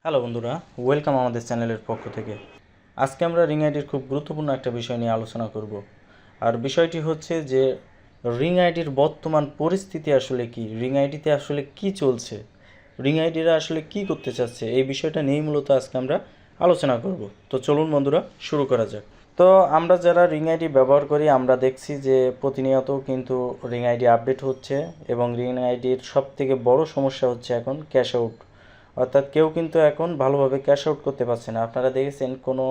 Hello বন্ধুরা, welcome আমাদের চ্যানেলের পক্ষ থেকে। আজকে আমরা রিং আইডির খুব গুরুত্বপূর্ণ একটা বিষয় নিয়ে আলোচনা করব। আর বিষয়টি হচ্ছে যে রিং আইডির বর্তমান পরিস্থিতি আসলে কি, রিং আইডিতে আসলে কি চলছে, রিং আইডিরা আসলে কি করতে চাচ্ছে, এই বিষয়টা নিয়েই মূলত আজকে আমরা আলোচনা করব। তো চলুন বন্ধুরা, শুরু করা যাক। তো আমরা যারা রিং আইডি ব্যবহার করি আমরা দেখছি যে প্রতিনিয়ত কিন্তু রিং আইডি আপডেট হচ্ছে এবং রিং আইডির সবথেকে বড় সমস্যা হচ্ছে এখন ক্যাশ আউট। অর্থাৎ কেউ কিন্তু এখন ভালোভাবে ক্যাশ আউট করতে পারছে না। আপনারা দেখেছেন কোনো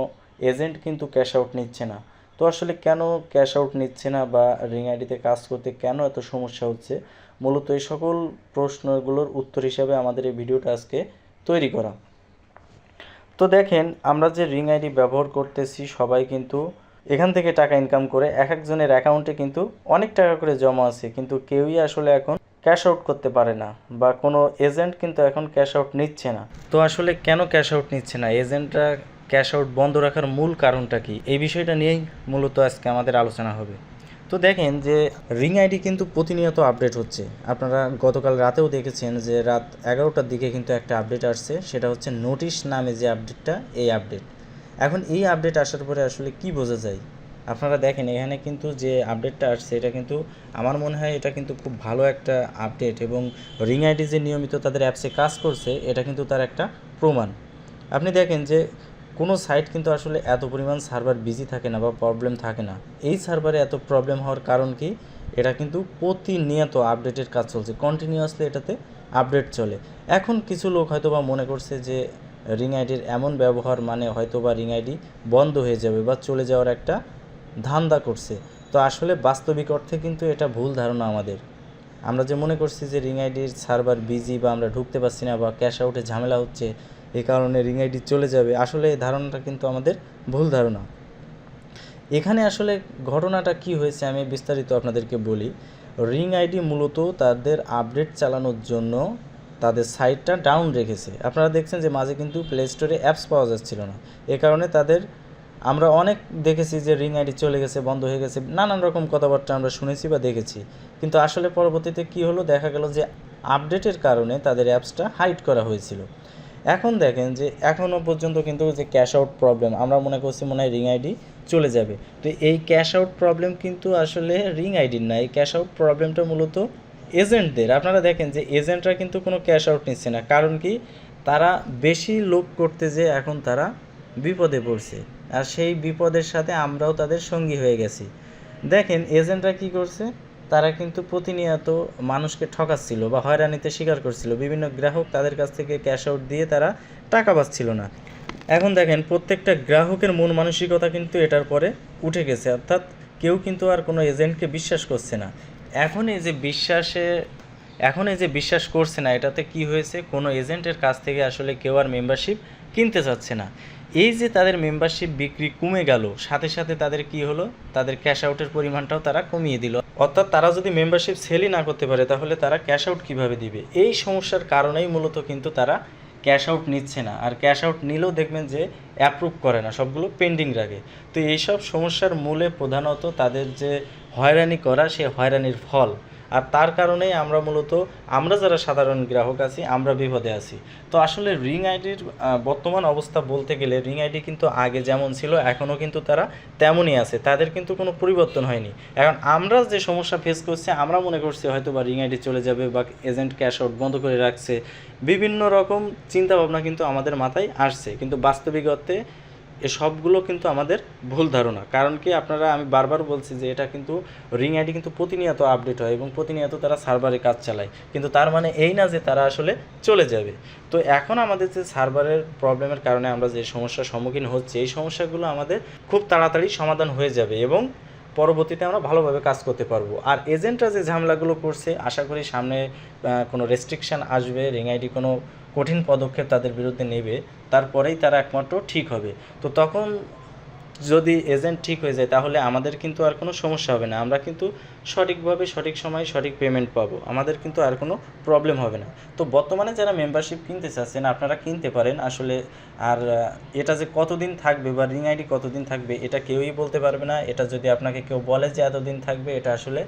এজেন্ট কিন্তু ক্যাশ আউট নিচ্ছে না। তো আসলে কেন ক্যাশ আউট নিচ্ছে না বা রিং আইডিতে কাজ করতে কেন এত সমস্যা হচ্ছে, মূলত এই সকল প্রশ্নগুলোর উত্তর হিসাবে আমাদের এই ভিডিওটা আজকে তৈরি করা। তো দেখেন, আমরা যে রিং আইডি ব্যবহার করতেছি সবাই কিন্তু এখান থেকে টাকা ইনকাম করে এক একজনের অ্যাকাউন্টে কিন্তু অনেক টাকা করে জমা আছে, কিন্তু কেউই আসলে এখন ক্যাশ আউট করতে পারে না বা কোনো এজেন্ট কিন্তু এখন ক্যাশ আউট নিচ্ছে না। তো আসলে কেন ক্যাশ আউট নিচ্ছে না, এজেন্টরা ক্যাশ আউট বন্ধ রাখার মূল কারণটা কি, এই বিষয়টা নিয়েই মূলত আজকে আমাদের আলোচনা হবে। তো দেখেন যে রিং আইডি কিন্তু প্রতিনিয়ত আপডেট হচ্ছে। আপনারা গতকাল রাতেও দেখেছেন যে রাত 11টার দিকে কিন্তু একটা আপডেট আসছে, সেটা হচ্ছে নোটিশ নামে যে আপডেটটা, এই আপডেট। এখন এই আপডেট আসার পরে আসলে কি বোঝা যায়, আপনারা দেখেন এখানে কিন্তু যে আপডেটটা আসছে এটা কিন্তু আমার মনে হয় এটা কিন্তু খুব ভালো একটা আপডেট এবং রিং আইডি যে নিয়মিত তাদের অ্যাপসে কাজ করছে এটা কিন্তু তার একটা প্রমাণ। আপনি দেখেন যে কোনো সাইট কিন্তু আসলে এত পরিমাণ সার্ভার বিজি থাকে না বা প্রবলেম থাকে না। এই সার্ভারে এত প্রবলেম হওয়ার কারণ কি, এটা কিন্তু প্রতিনিয়ত আপডেটের কাজ চলছে, কন্টিনিউয়াসলি এটাতে আপডেট চলে। এখন কিছু লোক হয়তো বা মনে করছে যে রিং আইডির এমন ব্যবহার মানে হয়তো বা রিং আইডি বন্ধ হয়ে যাবে বা চলে যাওয়ার একটা ধান্দা করছে। তো আসলে বাস্তবিক অর্থে কিন্তু এটা ভুল ধারণা আমাদের। আমরা যে মনে করছি যে রিং আইডির সার্ভার বিজি বা আমরা ঢুকতে পারছি না বা ক্যাশ আউটে ঝামেলা হচ্ছে এই কারণে রিং আইডি চলে যাবে, আসলে এই ধারণাটা কিন্তু আমাদের ভুল ধারণা। এখানে আসলে ঘটনাটা কি হয়েছে আমি বিস্তারিত আপনাদেরকে বলি। রিং আইডি মূলত তাদের আপডেট চালানোর জন্য তাদের সাইটটা ডাউন রেখেছে। আপনারা দেখছেন যে মাঝে কিন্তু প্লে স্টোরে অ্যাপস পাওয়া যাচ্ছিল না, এ কারণে তাদের আমরা অনেক দেখেছি যে রিং আইডি চলে গেছে, বন্ধ হয়ে গেছে, নানান রকম কথাবার্তা আমরা শুনেছি বা দেখেছি। কিন্তু আসলে পরবর্তীতে কি হলো, দেখা গেল যে আপডেটের কারণে তাদের অ্যাপসটা হাইড করা হয়েছিল। এখন দেখেন যে এখনও পর্যন্ত কিন্তু যে ক্যাশ আউট প্রবলেম, আমরা মনে করছি মনে হয় রিং আইডি চলে যাবে। তো এই ক্যাশ আউট প্রবলেম কিন্তু আসলে রিং আইডির না, এই ক্যাশ আউট প্রবলেমটা মূলত এজেন্টদের। আপনারা দেখেন যে এজেন্টরা কিন্তু কোনো ক্যাশ আউট নিচ্ছে না, কারণ কি, তারা বেশি লোক করতে যে এখন তারা বিপদে পড়ছে, আর সেই বিপদের সাথে আমরাও তাদের সঙ্গী হয়ে গেছি। দেখেন এজেন্টরা কি করছে, তারা কিন্তু প্রতিনিয়ত মানুষকে ঠকাচ্ছিল বা হয়রানিতে শিকার করছিল। বিভিন্ন গ্রাহক তাদের কাছ থেকে ক্যাশ আউট দিয়ে তারা টাকা পাচ্ছিল না। এখন দেখেন প্রত্যেকটা গ্রাহকের মন মানসিকতা কিন্তু এটার পরে উঠে গেছে, অর্থাৎ কেউ কিন্তু আর কোনো এজেন্টকে বিশ্বাস করছে না। এখন এই যে বিশ্বাসে এখন এই যে বিশ্বাস করছে না, এটাতে কি হয়েছে, কোনো এজেন্টের কাছ থেকে আসলে কেউ আর মেম্বারশিপ কিনতে চাচ্ছে না। এই যে তাদের মেম্বারশিপ বিক্রি কমে গেল, সাথে সাথে তাদের কি হলো, তাদের ক্যাশ আউটের পরিমাণটাও তারা কমিয়ে দিল। অর্থাৎ তারা যদি মেম্বারশিপ সেলই না করতে পারে তাহলে তারা ক্যাশ আউট কীভাবে দিবে, এই সমস্যার কারণেই মূলত কিন্তু তারা ক্যাশ আউট নিচ্ছে না। আর ক্যাশ আউট নিলেও দেখবেন যে অ্যাপ্রুভ করে না, সবগুলো পেন্ডিং রাখে। তো এইসব সমস্যার মূলে প্রধানত তাদের যে হয়রানি করা, সে হয়রানির ফল। আর তার কারণেই আমরা যারা সাধারণ গ্রাহক আছি আমরা বিপদে আছি। তো আসলে রিং আইডির বর্তমান অবস্থা বলতে গেলে রিং আইডি কিন্তু আগে যেমন ছিল এখনও কিন্তু তারা তেমনই আছে, তাদের কিন্তু কোনো পরিবর্তন হয়নি। এখন আমরা যে সমস্যা ফেস করছি, আমরা মনে করছি হয়তো বা রিং আইডি চলে যাবে বা এজেন্ট ক্যাশ আউট বন্ধ করে রাখছে, বিভিন্ন রকম চিন্তাভাবনা কিন্তু আমাদের মাথায় আসছে, কিন্তু বাস্তবিক অর্থে সবগুলো কিন্তু আমাদের ভুল ধারণা। কারণ কি, আমি বারবার বলছি যে এটা কিন্তু রিং আইডি কিন্তু প্রতিনিয়ত আপডেট হয় এবং প্রতিনিয়ত তারা সার্ভারে কাজ চালায়, কিন্তু তার মানে এই না যে তারা আসলে চলে যাবে। তো এখন আমাদের যে সার্ভারের প্রবলেমের কারণে আমরা যে সমস্যার সম্মুখীন হচ্ছি, এই সমস্যাগুলো আমাদের খুব তাড়াতাড়ি সমাধান হয়ে যাবে এবং পরবর্তীতে আমরা ভালোভাবে কাজ করতে পারবো। আর এজেন্টরা যে ঝামেলাগুলো করছে, আশা করি সামনে কোনো রেস্ট্রিকশান আসবে, রিং আইডি কোনো কঠিন পদক্ষেপ তাদের বিরুদ্ধে নেবে, তারপরেই তারা একমাত্র ঠিক হবে। তো তখন যদি এজেন্ট ঠিক হয়ে যায় তাহলে আমাদের কিন্তু আর কোনো সমস্যা হবে না, আমরা কিন্তু সঠিকভাবে সঠিক সময়ে সঠিক পেমেন্ট পাবো, আমাদের কিন্তু আর কোনো প্রবলেম হবে না। তো বর্তমানে যারা মেম্বারশিপ কিনতে চাচ্ছেন আপনারা কিনতে পারেন আসলে। আর এটা যে কতদিন থাকবে বা রিং আইডি কতদিন থাকবে এটা কেউই বলতে পারবে না। এটা যদি আপনাকে কেউ বলে যে এতদিন থাকবে, এটা আসলে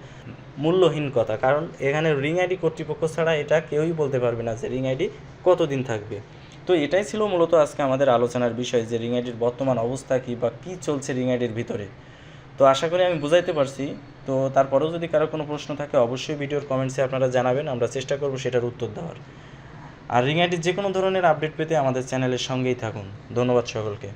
মূল্যহীন কথা, কারণ এখানে রিং আইডি কর্তৃপক্ষ ছাড়া এটা কেউই বলতে পারবে না যে রিং আইডি কতদিন থাকবে। তো এটাই ছিল মূলত আজকে আমাদের আলোচনার বিষয় যে রিং আইডির বর্তমান অবস্থা কী বা কী চলছে রিং আইডির ভিতরে। তো আশা করি আমি বুঝাইতে পারছি। তো তারপরেও যদি কারো কোনো প্রশ্ন থাকে অবশ্যই ভিডিওর কমেন্টসে আপনারা জানাবেন, আমরা চেষ্টা করব সেটার উত্তর দেওয়ার। আর রিং আইডির যে কোনো ধরনের আপডেট পেতে আমাদের চ্যানেলের সঙ্গেই থাকুন। ধন্যবাদ সকলকে।